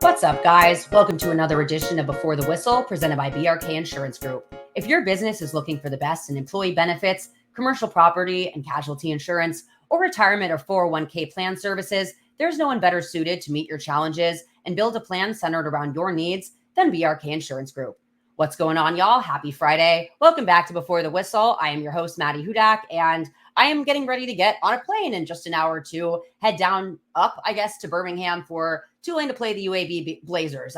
What's up, guys? Welcome to another edition of Before the Whistle, presented by BRK Insurance Group. If your business is looking for the best in employee benefits, commercial property and casualty insurance, or retirement or 401k plan services, there's no one better suited to meet your challenges and build a plan centered around your needs than BRK Insurance Group. What's going on, y'all? Happy Friday. Welcome back to Before the Whistle. I am your host, Maddie Hudak, and I am getting ready to get on a plane in just an hour or two, head down up, to Birmingham for Tulane to play the UAB Blazers.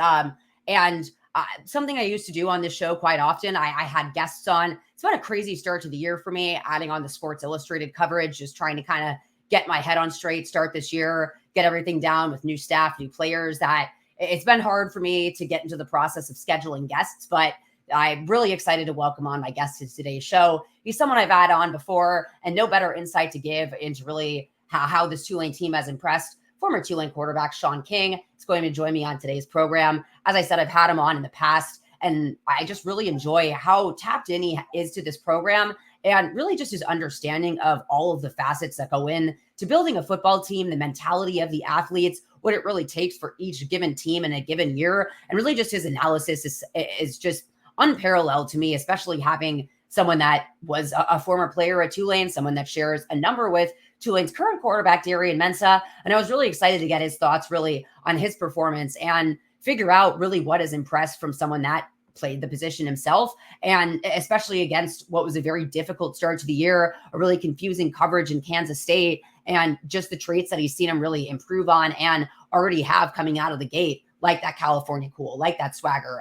Something I used to do on this show quite often, I had guests on. It's been a crazy start to the year for me, adding on the Sports Illustrated coverage, just trying to kind of get my head on straight, start this year, get everything down with new staff, new players. That it's been hard for me to get into the process of scheduling guests, but I'm really excited to welcome on my guest to today's show. He's someone I've had on before and no better insight to give into really how this Tulane team has impressed. Former Tulane quarterback Shaun King is going to join me on today's program. As I said, I've had him on in the past, and I just really enjoy how tapped in he is to this program and really just his understanding of all of the facets that go in to building a football team, the mentality of the athletes, what it really takes for each given team in a given year. And really just his analysis is just unparalleled to me, especially having someone that was a former player at Tulane, someone that shares a number with Tulane's current quarterback, Darian Mensah. And I was really excited to get his thoughts really on his performance and figure out really what has impressed from someone that played the position himself, and especially against what was a very difficult start to the year, a really confusing coverage in Kansas State, and just the traits that he's seen him really improve on and already have coming out of the gate, like that California cool, like that swagger,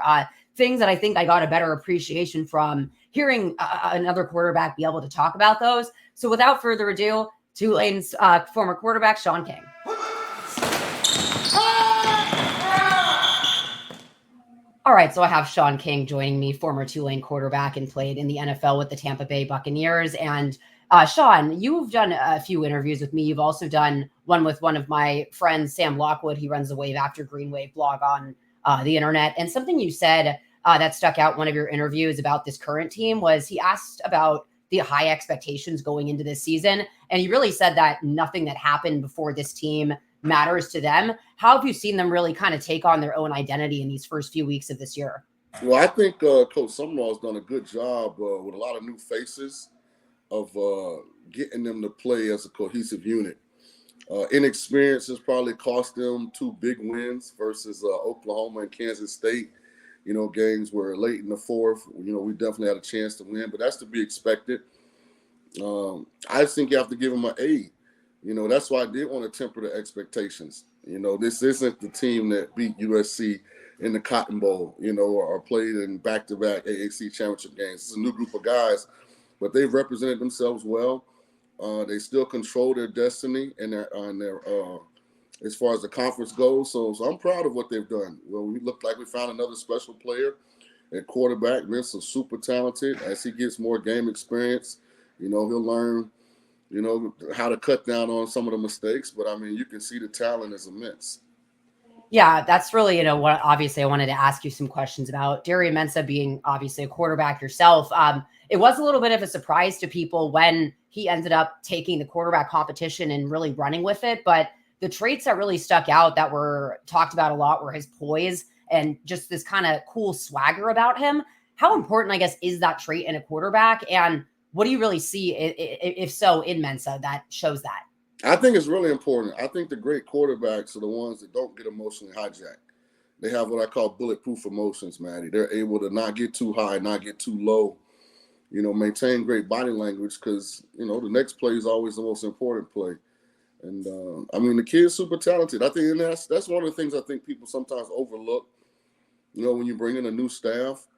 things that I think I got a better appreciation from hearing another quarterback be able to talk about those. So without further ado, Tulane's former quarterback, Shaun King. All right, so I have Shaun King joining me, former Tulane quarterback and played in the NFL with the Tampa Bay Buccaneers. And Shaun, you've done a few interviews with me. You've also done one with one of my friends, Sam Lockwood. He runs the Wave After Green Wave blog on the internet. And something you said that stuck out one of your interviews about this current team was he asked about the high expectations going into this season. And he really said that nothing that happened before this team matters to them. How have you seen them really kind of take on their own identity in these first few weeks of this year? Well, I think Coach Summerall's done a good job with a lot of new faces of getting them to play as a cohesive unit. Inexperience has probably cost them 2 big wins versus Oklahoma and Kansas State. Games were late in the fourth. We definitely had a chance to win, but that's to be expected. I think you have to give them an A. That's why I did want to temper the expectations. This isn't the team that beat USC in the Cotton Bowl, or played in back-to-back AAC championship games. It's a new group of guys, but they've represented themselves well. They still control their destiny and their as far as the conference goes. So I'm proud of what they've done. Well, we looked like we found another special player at quarterback. Vince is super talented. As he gets more game experience, he'll learn how to cut down on some of the mistakes, but you can see the talent is immense. Yeah, that's really, what obviously I wanted to ask you some questions about. Darian Mensah being obviously a quarterback yourself. It was a little bit of a surprise to people when he ended up taking the quarterback competition and really running with it. But the traits that really stuck out that were talked about a lot were his poise and just this kind of cool swagger about him. How important, I guess, is that trait in a quarterback? And what do you really see, if so, in Mensah that shows that? I think it's really important. I think the great quarterbacks are the ones that don't get emotionally hijacked. They have what I call bulletproof emotions, Maddie. They're able to not get too high, not get too low, maintain great body language because, the next play is always the most important play. And, the kid's super talented. I think and that's one of the things I think people sometimes overlook, when you bring in a new staff.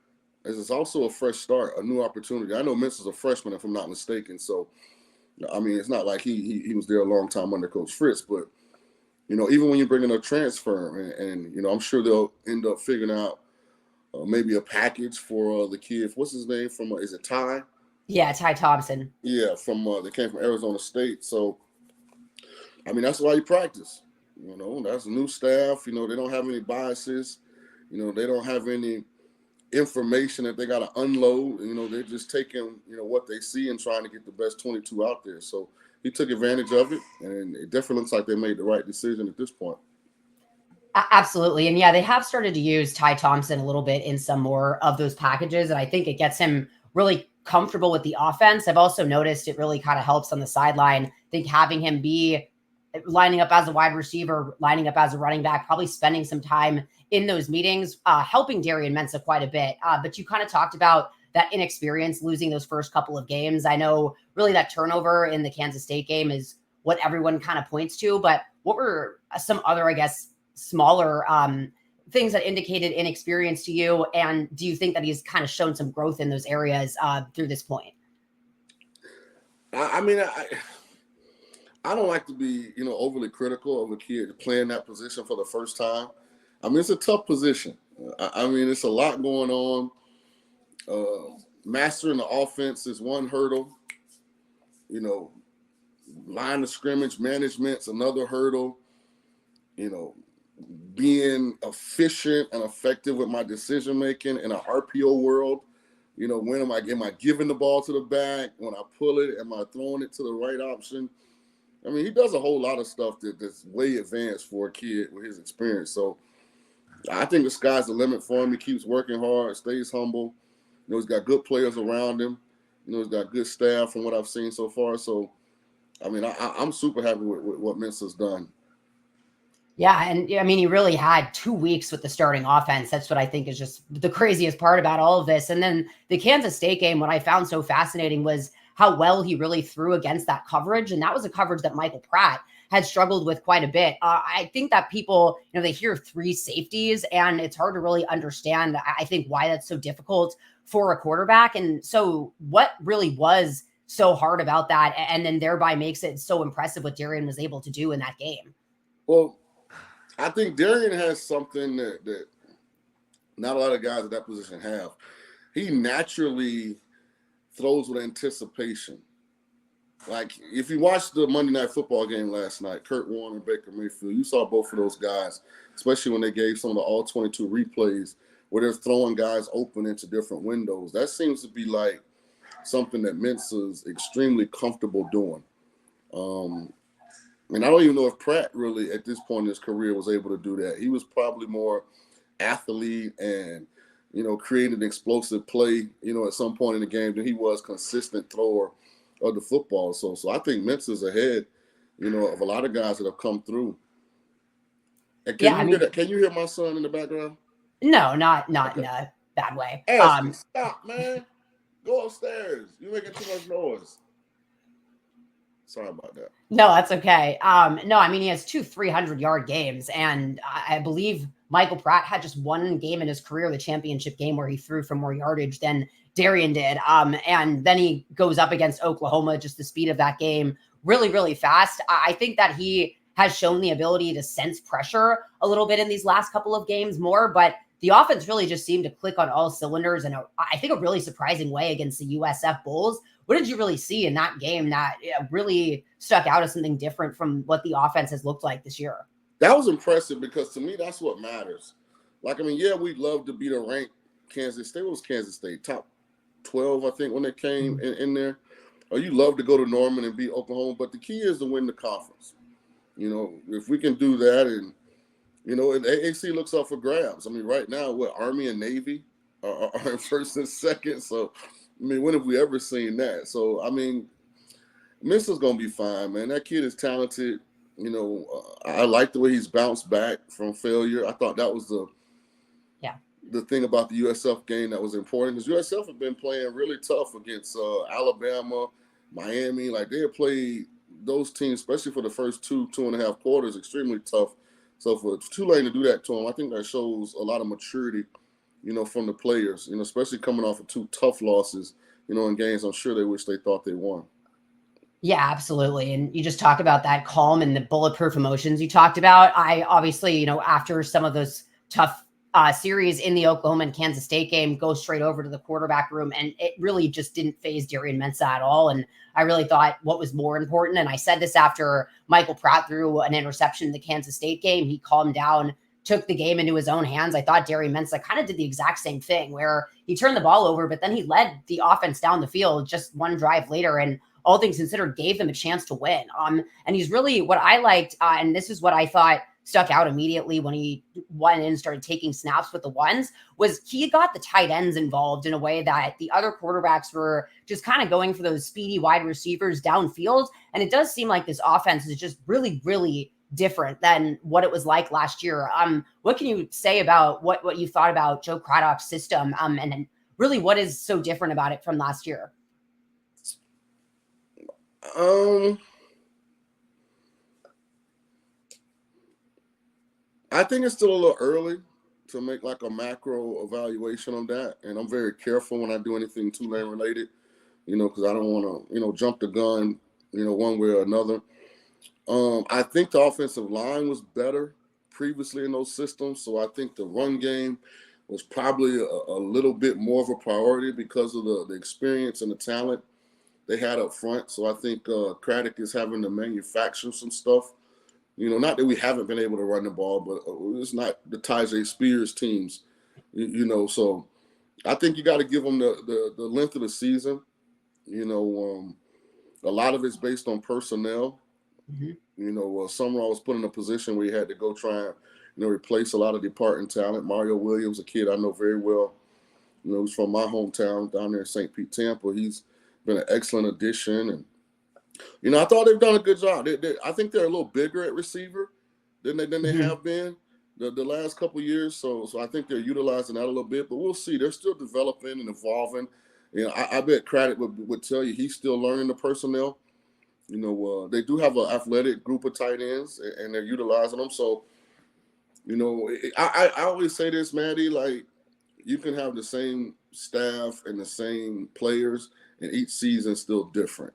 It's also a fresh start, a new opportunity. I know Mensah's a freshman, if I'm not mistaken. So, it's not like he was there a long time under Coach Fritz. But, even when you bring in a transfer, and I'm sure they'll end up figuring out maybe a package for the kid. What's his name from? Is it Ty? Yeah, Ty Thompson. Yeah, they came from Arizona State. So, that's why you practice. That's a new staff. They don't have any biases. They don't have any information that they got to unload. They're just taking, what they see and trying to get the best 22 out there. So he took advantage of it, and it definitely looks like they made the right decision at this point. Absolutely. And yeah, they have started to use Ty Thompson a little bit in some more of those packages. And I think it gets him really comfortable with the offense. I've also noticed it really kind of helps on the sideline. I think having him be lining up as a wide receiver, lining up as a running back, probably spending some time in those meetings, helping Darian Mensah quite a bit. But you kind of talked about that inexperience losing those first couple of games. I know really that turnover in the Kansas State game is what everyone kind of points to, but what were some other, I guess, smaller things that indicated inexperience to you? And do you think that he's kind of shown some growth in those areas through this point? I mean, I don't like to be, overly critical of a kid playing that position for the first time. I mean, it's a tough position. I mean, it's a lot going on. Mastering the offense is one hurdle. Line of scrimmage management's another hurdle. Being efficient and effective with my decision making in a RPO world. When am I giving the ball to the back? When I pull it, am I throwing it to the right option? I mean, he does a whole lot of stuff that's way advanced for a kid with his experience. So I think the sky's the limit for him. He keeps working hard, stays humble. He's got good players around him. He's got good staff from what I've seen so far. So, I mean, I'm super happy with what Mensah's done. Yeah, and I mean, he really had 2 weeks with the starting offense. That's what I think is just the craziest part about all of this. And then the Kansas State game, what I found so fascinating was how well he really threw against that coverage. And that was a coverage that Michael Pratt had struggled with quite a bit. I think that people, they hear 3 safeties and it's hard to really understand, I think, why that's so difficult for a quarterback. And so what really was so hard about that and then thereby makes it so impressive what Darian was able to do in that game? Well, I think Darian has something that not a lot of guys at that position have. He naturally throws with anticipation. Like, if you watched the Monday Night Football game last night, Kurt Warner and Baker Mayfield, you saw both of those guys, especially when they gave some of the all-22 replays where they're throwing guys open into different windows. That seems to be like something that Mensah's extremely comfortable doing. And I don't even know if Pratt really, at this point in his career, was able to do that. He was probably more athlete and, created an explosive play, at some point in the game than he was consistent thrower of the football. So I think Mensah's ahead, of a lot of guys that have come through. And can you hear my son in the background? No, not in a bad way. Ashley, stop, man. Go upstairs. You're making too much noise. Sorry about that. No, that's okay. No, I mean, he has 2 300-yard games, and I believe Michael Pratt had just one game in his career, the championship game, where he threw for more yardage than Darian did. And then he goes up against Oklahoma, just the speed of that game, really, really fast. I think that he has shown the ability to sense pressure a little bit in these last couple of games more, but the offense really just seemed to click on all cylinders in I think a really surprising way against the USF Bulls. What did you really see in that game that really stuck out as something different from what the offense has looked like this year? That was impressive because to me, that's what matters. Like, I mean, yeah, we'd love to beat a ranked Kansas State. What was Kansas State? Top 12, I think, when they came in there. Or you love to go to Norman and beat Oklahoma. But the key is to win the conference. If we can do that and, and AAC looks up for grabs. I mean, right now, Army and Navy are in first and second. So, I mean, when have we ever seen that? So, I mean, Mensah's going to be fine, man. That kid is talented. I like the way he's bounced back from failure. I thought that was the thing about the USF game that was important because USF have been playing really tough against Alabama, Miami. Like, they have played those teams, especially for the first 2.5 quarters, extremely tough. So for Tulane to do that to him, I think that shows a lot of maturity, from the players, especially coming off of 2 tough losses, in games I'm sure they wish they thought they won. Yeah, absolutely. And you just talk about that calm and the bulletproof emotions you talked about. I obviously, after some of those tough series in the Oklahoma and Kansas State game, go straight over to the quarterback room. And it really just didn't faze Darian Mensah at all. And I really thought what was more important, and I said this after Michael Pratt threw an interception in the Kansas State game, he calmed down, took the game into his own hands. I thought Darian Mensah kind of did the exact same thing where he turned the ball over, but then he led the offense down the field just one drive later. And all things considered, gave them a chance to win. And he's really what I liked, and this is what I thought stuck out immediately when he went in and started taking snaps with the ones was he got the tight ends involved in a way that the other quarterbacks were just kind of going for those speedy wide receivers downfield. And it does seem like this offense is just really, really different than what it was like last year. What can you say about what you thought about Joe Craddock's system, and really what is so different about it from last year? I think it's still a little early to make like a macro evaluation on that, and I'm very careful when I do anything Tulane related, because I don't want to, jump the gun, one way or another. I think the offensive line was better previously in those systems, so I think the run game was probably a little bit more of a priority because of the experience and the talent they had up front. So I think Craddock is having to manufacture some stuff. Not that we haven't been able to run the ball, but it's not the Tyjae Spears teams, So I think you got to give them the length of the season. A lot of it's based on personnel. Mm-hmm. Summerall was put in a position where he had to go try and, replace a lot of departing talent. Mario Williams, a kid I know very well, he's from my hometown down there in St. Pete, Tampa. He's been an excellent addition. And, I thought they've done a good job. I think they're a little bigger at receiver than they Mm-hmm. have been the last couple of years. So I think they're utilizing that a little bit. But we'll see. They're still developing and evolving. I bet Craddock would tell you he's still learning the personnel. They do have an athletic group of tight ends, and they're utilizing them. So, I always say this, Maddie, like you can have the same staff and the same players, and each season still different.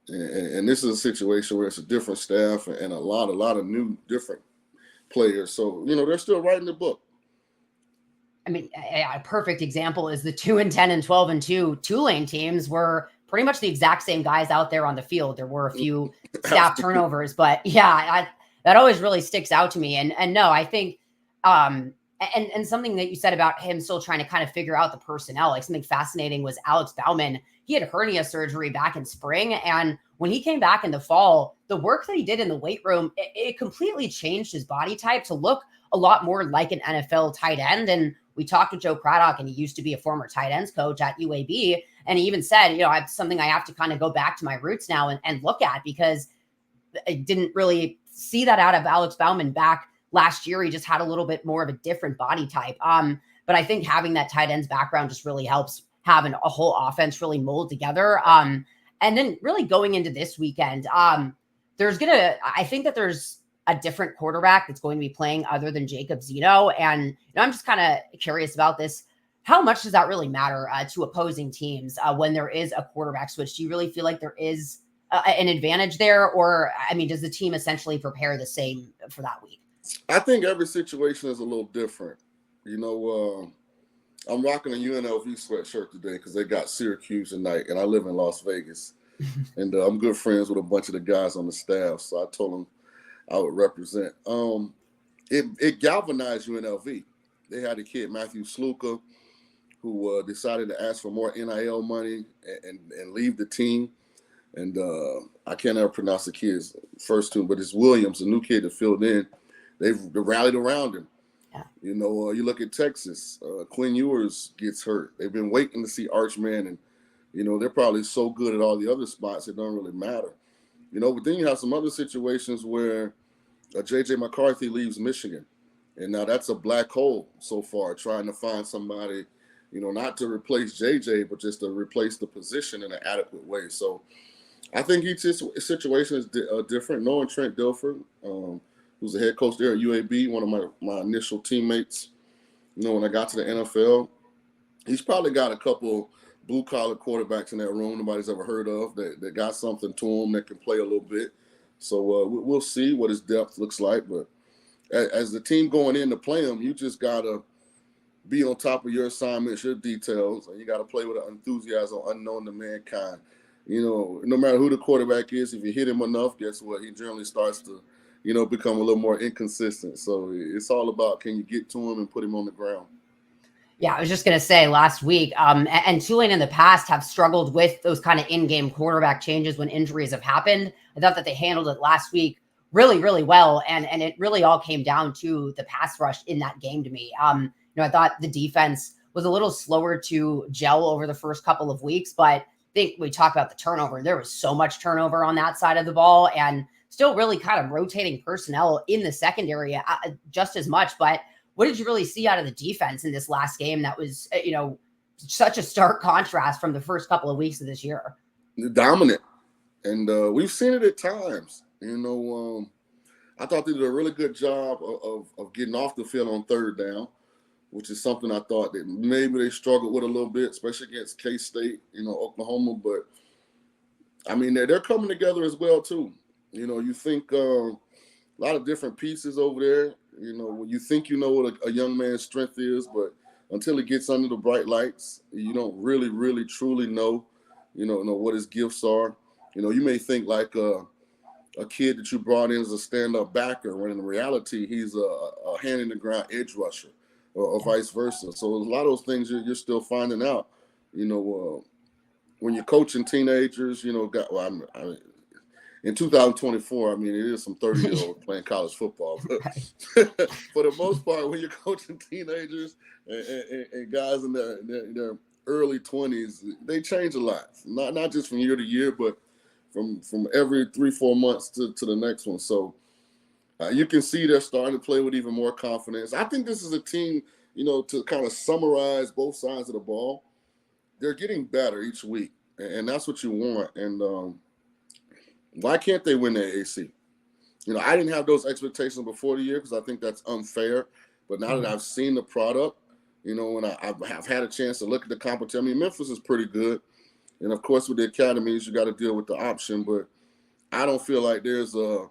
And this is a situation where it's a different staff and a lot of new different players. So, they're still writing the book. I mean, a perfect example is the 2-10 and 12-2 Tulane teams were pretty much the exact same guys out there on the field. There were a few staff turnovers, but yeah, that always really sticks out to me. And no, I think, and something that you said about him still trying to kind of figure out the personnel, like something fascinating was Alex Bauman. He had hernia surgery back in spring. And when he came back in the fall, the work that he did in the weight room, it completely changed his body type to look a lot more like an NFL tight end. And we talked to Joe Craddock, and he used to be a former tight ends coach at UAB. And he even said, it's something I have to kind of go back to my roots now and look at, because I didn't really see that out of Alex Bauman back last year. He just had a little bit more of a different body type. But I think having that tight ends background just really helps having a whole offense really mold together. And then really going into this weekend, I think that there's a different quarterback that's going to be playing other than Jacob Zeno. And I'm just kind of curious about this. How much does that really matter to opposing teams when there is a quarterback switch? Do you really feel like there is an advantage there? Or, I mean, does the team essentially prepare the same for that week? I think every situation is a little different. I'm rocking a UNLV sweatshirt today because they got Syracuse tonight, and I live in Las Vegas. And I'm good friends with a bunch of the guys on the staff, so I told them I would represent. It galvanized UNLV. They had a kid, Matthew Sluka, who decided to ask for more NIL money and leave the team. And I can't ever pronounce the kid's first name, but it's Williams, a new kid that filled in. They've rallied around him. Yeah. You look at Texas, Quinn Ewers gets hurt. They've been waiting to see Archman, and, they're probably so good at all the other spots, it don't really matter. But then you have some other situations where J.J. McCarthy leaves Michigan. And now that's a black hole so far, trying to find somebody, not to replace J.J., but just to replace the position in an adequate way. So I think each situation is different. Knowing Trent Dilfer, who's the head coach there at UAB, one of my initial teammates, when I got to the NFL, he's probably got a couple blue-collar quarterbacks in that room nobody's ever heard of that got something to him that can play a little bit. So we'll see what his depth looks like. But as the team going in to play him, you just got to be on top of your assignments, your details, and you got to play with an enthusiasm unknown to mankind. No matter who the quarterback is, if you hit him enough, guess what? He generally starts to, become a little more inconsistent. So it's all about, can you get to him and put him on the ground? Yeah, I was just going to say last week, and Tulane in the past have struggled with those kind of in-game quarterback changes when injuries have happened. I thought that they handled it last week really, really well. And it really all came down to the pass rush in that game to me. I thought the defense was a little slower to gel over the first couple of weeks, but I think we talk about the turnover. There was so much turnover on that side of the ball, and still really kind of rotating personnel in the secondary just as much. But what did you really see out of the defense in this last game that was, such a stark contrast from the first couple of weeks of this year? Dominant. And we've seen it at times. I thought they did a really good job of getting off the field on third down, which is something I thought that maybe they struggled with a little bit, especially against K-State, Oklahoma. But, I mean, they're coming together as well, too. You think a lot of different pieces over there. When you think you know what a young man's strength is, but until he gets under the bright lights, you don't really, really, truly know what his gifts are. You may think like a kid that you brought in as a stand-up backer, when in reality he's a hand-in-the-ground edge rusher, or vice versa. So a lot of those things you're still finding out. When you're coaching teenagers, in 2024, I mean, it is some 30-year-olds playing college football. But for the most part, when you're coaching teenagers and guys in their early 20s, they change a lot. Not just from year to year, but from every 3-4 months to the next one. So you can see they're starting to play with even more confidence. I think this is a team, to kind of summarize both sides of the ball, they're getting better each week, and that's what you want. And why can't they win the AAC? I didn't have those expectations before the year because I think that's unfair. But now that I've seen the product, and I've had a chance to look at the competition. I mean, Memphis is pretty good. And, of course, with the academies, you got to deal with the option. But I don't feel like there's a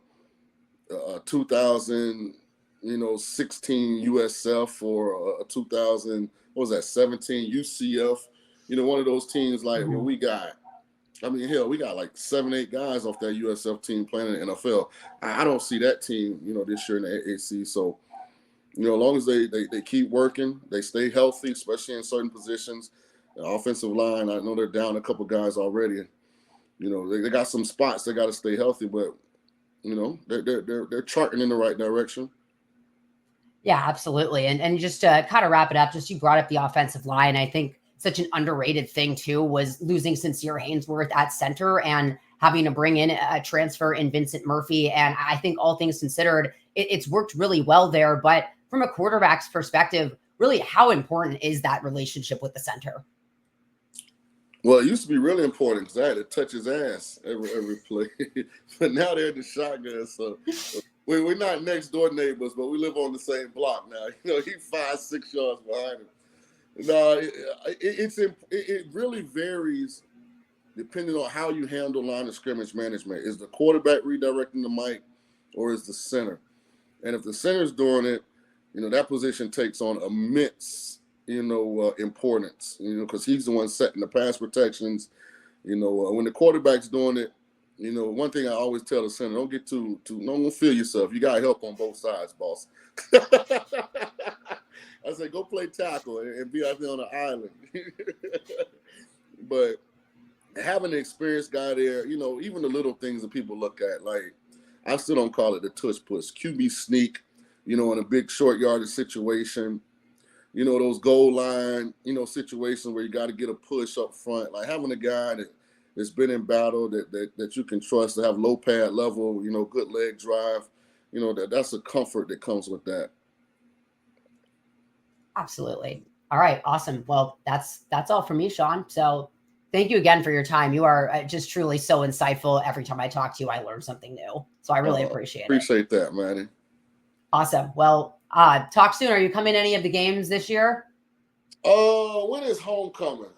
2016 USF or a 17 UCF, one of those teams like where we got. I mean, hell, we got like 7-8 guys off that USF team playing in the NFL. I don't see that team, this year in the AAC. So, as long as they keep working, they stay healthy, especially in certain positions. The offensive line, I know they're down a couple guys already. They got some spots they got to stay healthy, but they're charting in the right direction. Yeah, absolutely. And just to kind of wrap it up, you brought up the offensive line. I think such an underrated thing too was losing Sincere Haynesworth at center and having to bring in a transfer in Vincent Murphy. And I think all things considered, it's worked really well there. But from a quarterback's perspective, really, how important is that relationship with the center? Well, it used to be really important because I had to touch his ass every play. But now they're in the shotgun, so we're not next door neighbors, but we live on the same block now. He's 5-6 yards behind him. No, it really varies depending on how you handle line of scrimmage management. Is the quarterback redirecting the mic, or is the center? And if the center's doing it, that position takes on immense, importance, because he's the one setting the pass protections. When the quarterback's doing it, one thing I always tell the center, don't get don't feel yourself. You got help on both sides, boss. I say, go play tackle and be out there on the island. But having an experienced guy there, even the little things that people look at, like I still don't call it the tush push, QB sneak, in a big short yardage situation, those goal line, situations where you got to get a push up front, like having a guy that's been in battle that you can trust to have low pad level, good leg drive, that's a comfort that comes with that. Absolutely. All right. Awesome. Well, that's all for me, Shaun. So thank you again for your time. You are just truly so insightful. Every time I talk to you, I learn something new. So I really appreciate it. Appreciate that, Manny. Awesome. Well, talk soon. Are you coming to any of the games this year? When is homecoming?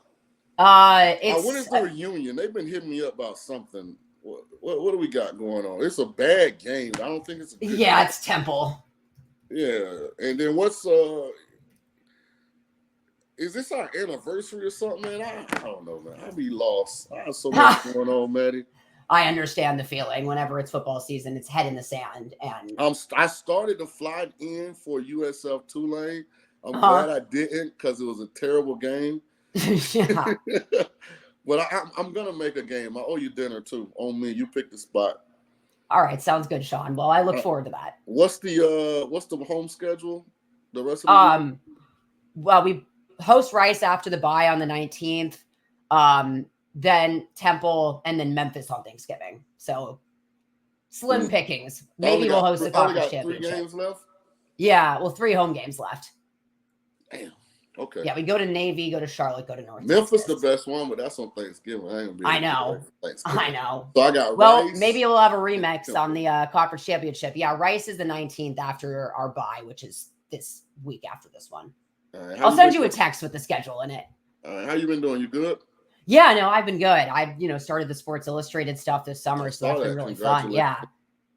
When is the reunion? They've been hitting me up about something. What do we got going on? It's a bad game. I don't think it's a good game. It's Temple. Yeah. And then what's is this our anniversary or something, man? I don't know, man. I'd be lost. I have so much going on, Maddie. I understand the feeling. Whenever it's football season, it's head in the sand. And I started to fly in for USF Tulane. I'm glad I didn't because it was a terrible game. Yeah. But I'm gonna make a game. I owe you dinner too. On me, you pick the spot. All right, sounds good, Shaun. Well, I look forward to that. What's the home schedule the rest of the year? Well, we host Rice after the bye on the 19th, then Temple, and then Memphis on Thanksgiving. So slim pickings. Maybe we'll host the conference got 3 championship. games left. Yeah, well, 3 home games left. Damn. Okay. Yeah, we go to Navy, go to Charlotte, go to North. Memphis the best one, but that's on Thanksgiving. I know. I know. So I got well, Rice. Maybe we'll have a remix on the conference championship. Yeah, Rice is the 19th after our bye, which is this week after this one. I'll send you a text with the schedule in it. How you been doing? You good? Yeah, no, I've been good. I've started the Sports Illustrated stuff this summer, so that's been really fun. Yeah,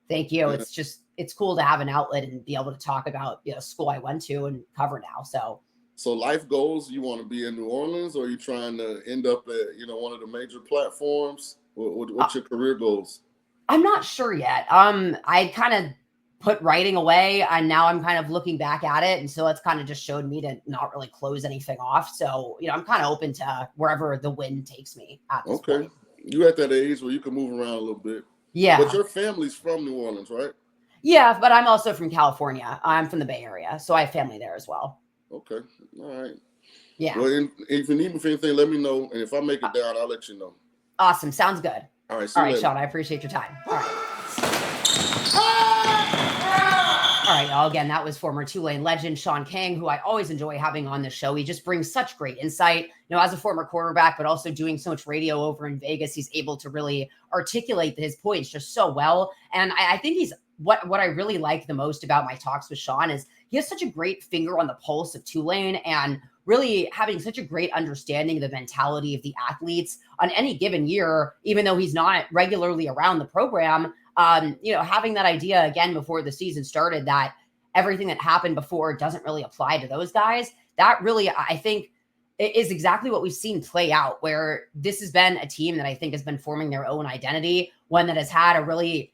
thank you. Yeah. It's cool to have an outlet and be able to talk about school I went to and cover now. So life goals, you want to be in New Orleans, or are you trying to end up at one of the major platforms? What's your career goals? I'm not sure yet. I kind of put writing away, and now I'm kind of looking back at it, and so it's kind of just showed me to not really close anything off. So I'm kind of open to wherever the wind takes me at this point. You at that age where you can move around a little bit. Yeah. But your family's from New Orleans, right? Yeah, but I'm also from California. I'm from the Bay Area, so I have family there as well. Okay. All right. Yeah. Well, if you need me for anything, let me know. And if I make it down, I'll let you know. Awesome. Sounds good. All right. All right, Shaun, I appreciate your time. All right. All right, y'all. Again, that was former Tulane legend Shaun King, who I always enjoy having on the show. He just brings such great insight, as a former quarterback, but also doing so much radio over in Vegas. He's able to really articulate his points just so well. And I think he's what I really like the most about my talks with Shaun is he has such a great finger on the pulse of Tulane and really having such a great understanding of the mentality of the athletes on any given year, even though he's not regularly around the program. Having that idea again before the season started that everything that happened before doesn't really apply to those guys. That really, I think, is exactly what we've seen play out, where this has been a team that I think has been forming their own identity, one that has had a really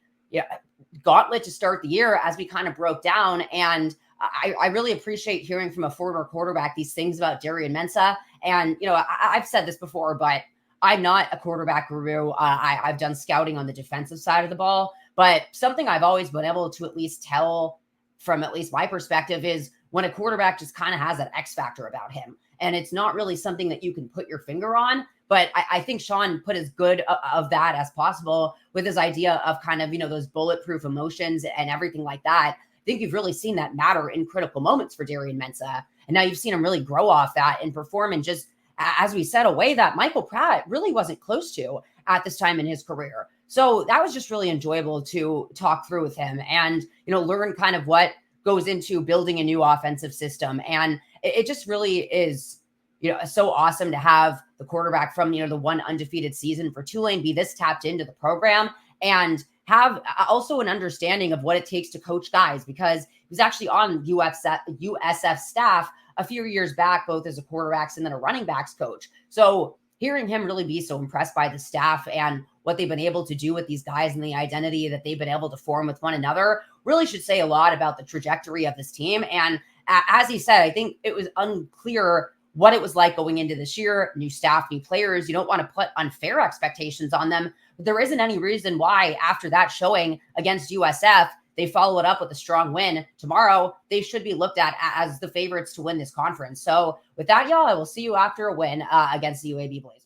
gauntlet to start the year as we kind of broke down. And I really appreciate hearing from a former quarterback these things about Darian Mensah. And, I've said this before, but I'm not a quarterback guru. I've done scouting on the defensive side of the ball, but something I've always been able to at least tell from at least my perspective is when a quarterback just kind of has that X factor about him. And it's not really something that you can put your finger on. But I think Shaun put as good of that as possible with his idea of kind of, those bulletproof emotions and everything like that. I think you've really seen that matter in critical moments for Darian Mensah. And now you've seen him really grow off that and perform in just, as we said, a way that Michael Pratt really wasn't close to at this time in his career. So that was just really enjoyable to talk through with him and, learn kind of what goes into building a new offensive system. And it just really is, so awesome to have the quarterback from, the one undefeated season for Tulane be this tapped into the program and have also an understanding of what it takes to coach guys, because he was actually on USF staff a few years back, both as a quarterbacks and then a running backs coach. So hearing him really be so impressed by the staff and what they've been able to do with these guys and the identity that they've been able to form with one another really should say a lot about the trajectory of this team. And as he said, I think it was unclear what it was like going into this year, new staff, new players. You don't want to put unfair expectations on them, but there isn't any reason why after that showing against USF, they follow it up with a strong win tomorrow. They should be looked at as the favorites to win this conference. So with that, y'all, I will see you after a win against the UAB Blazers.